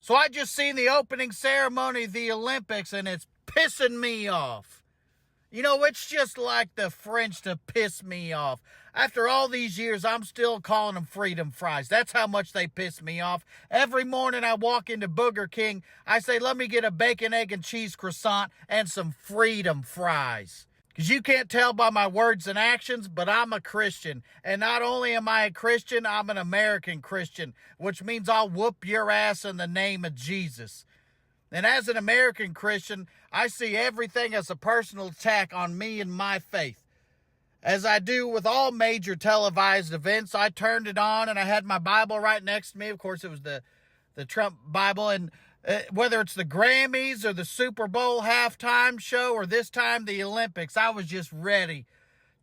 So I just seen the opening ceremony of the Olympics, and it's pissing me off. You know, it's just like the French to piss me off. After all these years, I'm still calling them freedom fries. That's how much they piss me off. Every morning I walk into Burger King, I say, let me get a bacon, egg, and cheese croissant and some freedom fries. Because you can't tell by my words and actions, but I'm a Christian. And not only am I a Christian, I'm an American Christian, which means I'll whoop your ass in the name of Jesus. And as an American Christian, I see everything as a personal attack on me and my faith. As I do with all major televised events, I turned it on and I had my Bible right next to me. Of course, it was the Trump Bible. And whether it's the Grammys or the Super Bowl halftime show or this time the Olympics, I was just ready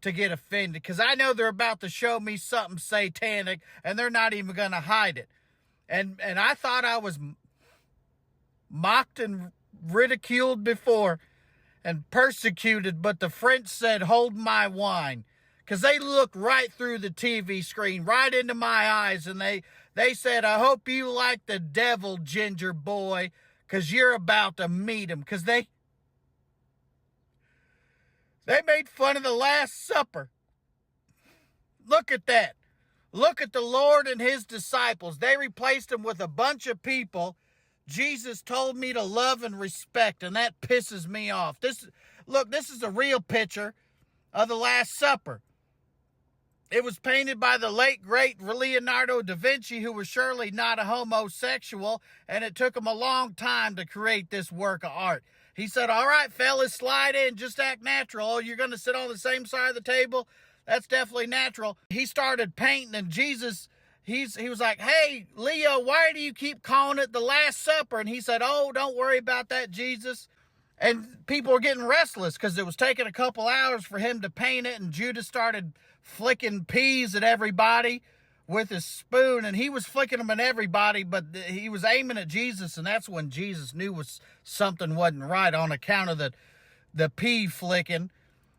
to get offended. Because I know they're about to show me something satanic and they're not even going to hide it. And I thought I was mocked and ridiculed before and persecuted, but the French said, hold my wine. Because they looked right through the TV screen, right into my eyes, and they said, I hope you like the devil, ginger boy, because you're about to meet him. Because they made fun of the Last Supper. Look at that. Look at the Lord and his disciples. They replaced him with a bunch of people Jesus told me to love and respect, and that pisses me off. This is a real picture of the Last Supper. It was painted by the late, great Leonardo da Vinci, who was surely not a homosexual, and it took him a long time to create this work of art. He said, all right, fellas, slide in, just act natural. Oh, you're going to sit on the same side of the table? That's definitely natural. He started painting, and Jesus... He was like, hey, Leo, why do you keep calling it the Last Supper? And he said, oh, don't worry about that, Jesus. And people were getting restless because it was taking a couple hours for him to paint it. And Judas started flicking peas at everybody with his spoon. And he was flicking them at everybody, but he was aiming at Jesus. And that's when Jesus knew something wasn't right on account of the pea flicking.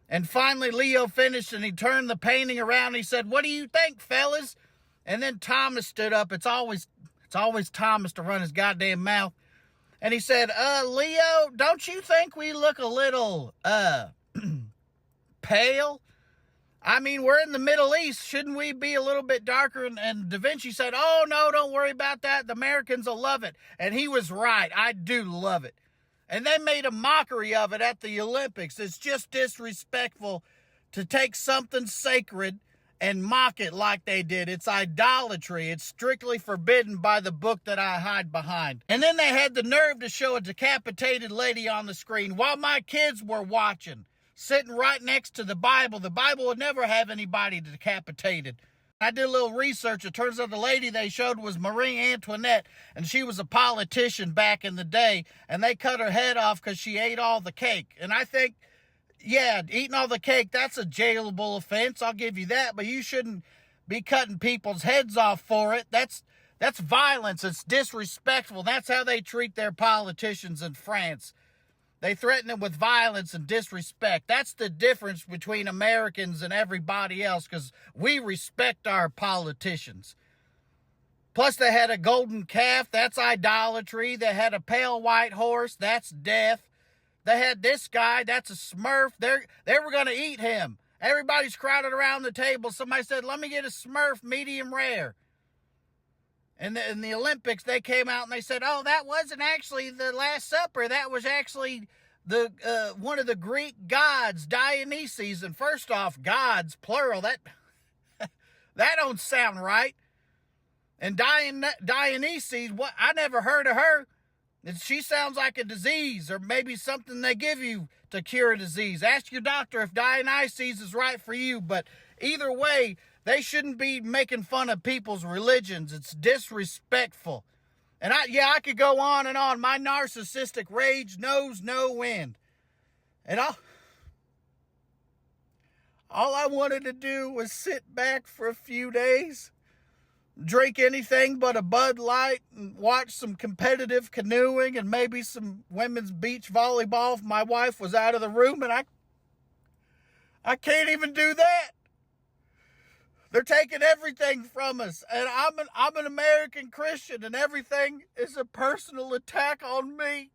And finally, Leo finished and he turned the painting around. And he said, what do you think, fellas? And then Thomas stood up. It's always Thomas to run his goddamn mouth. And he said, Leo, don't you think we look a little, pale? I mean, we're in the Middle East. Shouldn't we be a little bit darker? And Da Vinci said, oh, no, don't worry about that. The Americans will love it. And he was right. I do love it. And they made a mockery of it at the Olympics. It's just disrespectful to take something sacred and mock it like they did. It's idolatry. It's strictly forbidden by the book that I hide behind. And then they had the nerve to show a decapitated lady on the screen while my kids were watching, sitting right next to the Bible. The Bible would never have anybody decapitated. I did a little research. It turns out the lady they showed was Marie Antoinette, and she was a politician back in the day, and they cut her head off because she ate all the cake. And I think, yeah, eating all the cake, that's a jailable offense. I'll give you that. But you shouldn't be cutting people's heads off for it. That's violence. It's disrespectful. That's how they treat their politicians in France. They threaten them with violence and disrespect. That's the difference between Americans and everybody else, because we respect our politicians. Plus, they had a golden calf. That's idolatry. They had a pale white horse. That's death. They had this guy, that's a Smurf. They were going to eat him. Everybody's crowded around the table. Somebody said, let me get a Smurf medium rare. And in the Olympics, they came out and they said, oh, that wasn't actually the Last Supper. That was actually one of the Greek gods, Dionysus. And first off, gods, plural, that don't sound right. And Dionysus, what? I never heard of her. She sounds like a disease or maybe something they give you to cure a disease. Ask your doctor if Dionysus is right for you. But either way, they shouldn't be making fun of people's religions. It's disrespectful. And I could go on and on. My narcissistic rage knows no end. And all I wanted to do was sit back for a few days, drink anything but a Bud Light, and watch some competitive canoeing and maybe some women's beach volleyball if my wife was out of the room. And I can't even do that. They're taking everything from us, and I'm an American Christian, and everything is a personal attack on me.